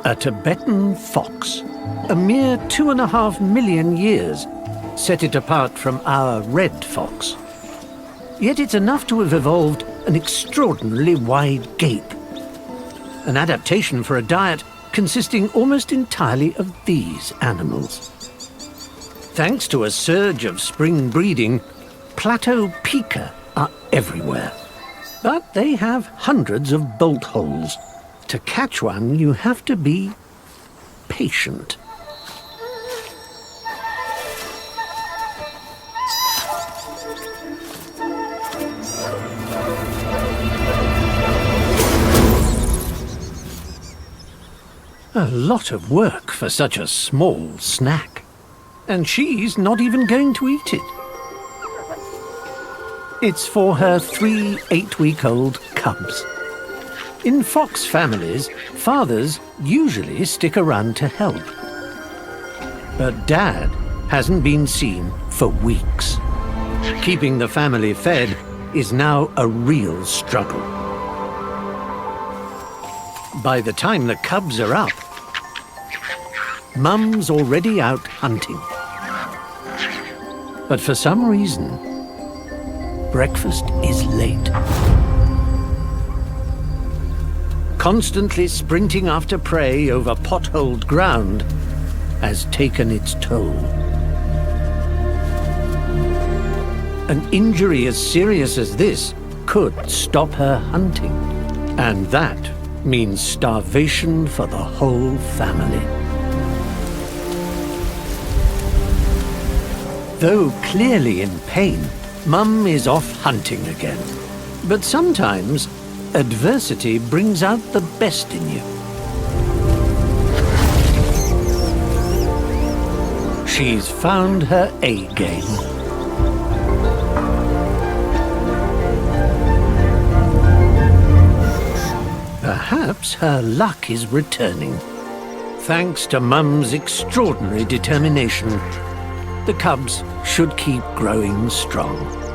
A Tibetan fox, a mere 2.5 million years, set it apart from our red fox. Yet it's enough to have evolved an extraordinarily wide gape. An adaptation for a diet consisting almost entirely of these animals. Thanks to a surge of spring breeding, plateau pika are everywhere. But they have hundreds of bolt holes. To catch one, you have to be patient. A lot of work for such a small snack. And she's not even going to eat it. It's for her 3 8-week-old cubs. In fox families, fathers usually stick around to help. But Dad hasn't been seen for weeks. Keeping the family fed is now a real struggle. By the time the cubs are up, Mum's already out hunting. But for some reason, breakfast is late. Constantly sprinting after prey over potholed ground has taken its toll. An injury as serious as this could stop her hunting. And that means starvation for the whole family. Though clearly in pain, Mum is off hunting again. But sometimes, adversity brings out the best in you. She's found her A-game. Perhaps her luck is returning. Thanks to Mum's extraordinary determination, the cubs should keep growing strong.